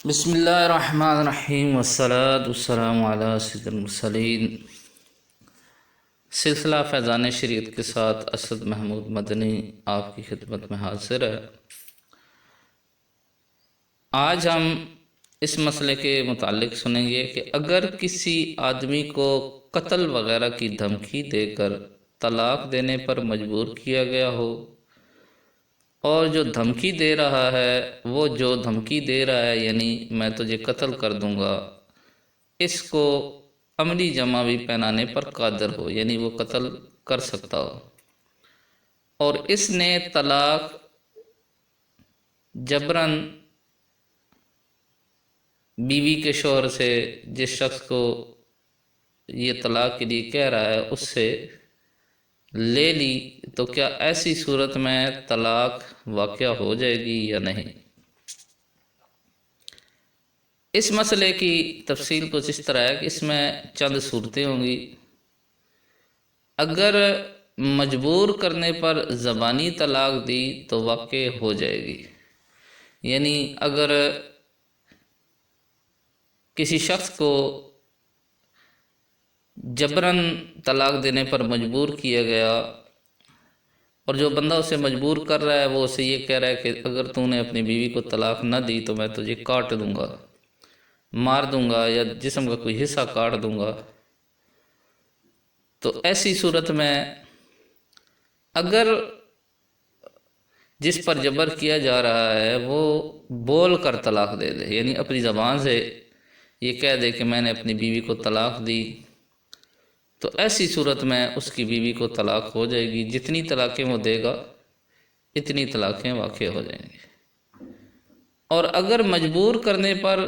بسم اللہ الرحمن الرحیم والصلاة والسلام علی سید المرسلین۔ سلسلہ فیضان شریعت کے ساتھ اسد محمود مدنی آپ کی خدمت میں حاضر ہے۔ آج ہم اس مسئلے کے متعلق سنیں گے کہ اگر کسی آدمی کو قتل وغیرہ کی دھمکی دے کر طلاق دینے پر مجبور کیا گیا ہو، اور جو دھمکی دے رہا ہے وہ جو دھمکی دے رہا ہے یعنی میں تجھے قتل کر دوں گا، اس کو عملی جمع بھی پہنانے پر قادر ہو، یعنی وہ قتل کر سکتا ہو، اور اس نے طلاق جبراً بیوی کے شوہر سے، جس شخص کو یہ طلاق کے لیے کہہ رہا ہے اس سے لے لی، تو کیا ایسی صورت میں طلاق واقع ہو جائے گی یا نہیں؟ اس مسئلے کی تفصیل کچھ اس طرح ہے کہ اس میں چند صورتیں ہوں گی۔ اگر مجبور کرنے پر زبانی طلاق دی تو واقع ہو جائے گی، یعنی اگر کسی شخص کو جبراً طلاق دینے پر مجبور کیا گیا اور جو بندہ اسے مجبور کر رہا ہے وہ اسے یہ کہہ رہا ہے کہ اگر تو نے اپنی بیوی کو طلاق نہ دی تو میں تجھے کاٹ دوں گا، مار دوں گا، یا جسم کا کوئی حصہ کاٹ دوں گا، تو ایسی صورت میں اگر جس پر جبر کیا جا رہا ہے وہ بول کر طلاق دے دے، یعنی اپنی زبان سے یہ کہہ دے کہ میں نے اپنی بیوی کو طلاق دی، تو ایسی صورت میں اس کی بیوی کو طلاق ہو جائے گی۔ جتنی طلاقیں وہ دے گا اتنی طلاقیں واقع ہو جائیں گی۔ اور اگر مجبور کرنے پر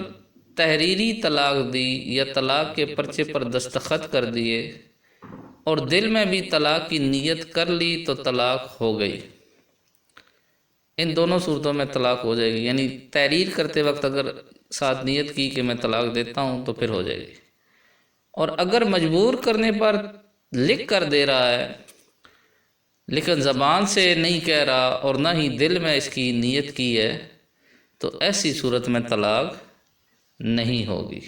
تحریری طلاق دی یا طلاق کے پرچے پر دستخط کر دیے اور دل میں بھی طلاق کی نیت کر لی تو طلاق ہو گئی۔ ان دونوں صورتوں میں طلاق ہو جائے گی، یعنی تحریر کرتے وقت اگر ساتھ نیت کی کہ میں طلاق دیتا ہوں تو پھر ہو جائے گی، اور اگر مجبور کرنے پر لکھ کر دے رہا ہے لیکن زبان سے نہیں کہہ رہا اور نہ ہی دل میں اس کی نیت کی ہے، تو ایسی صورت میں طلاق نہیں ہوگی۔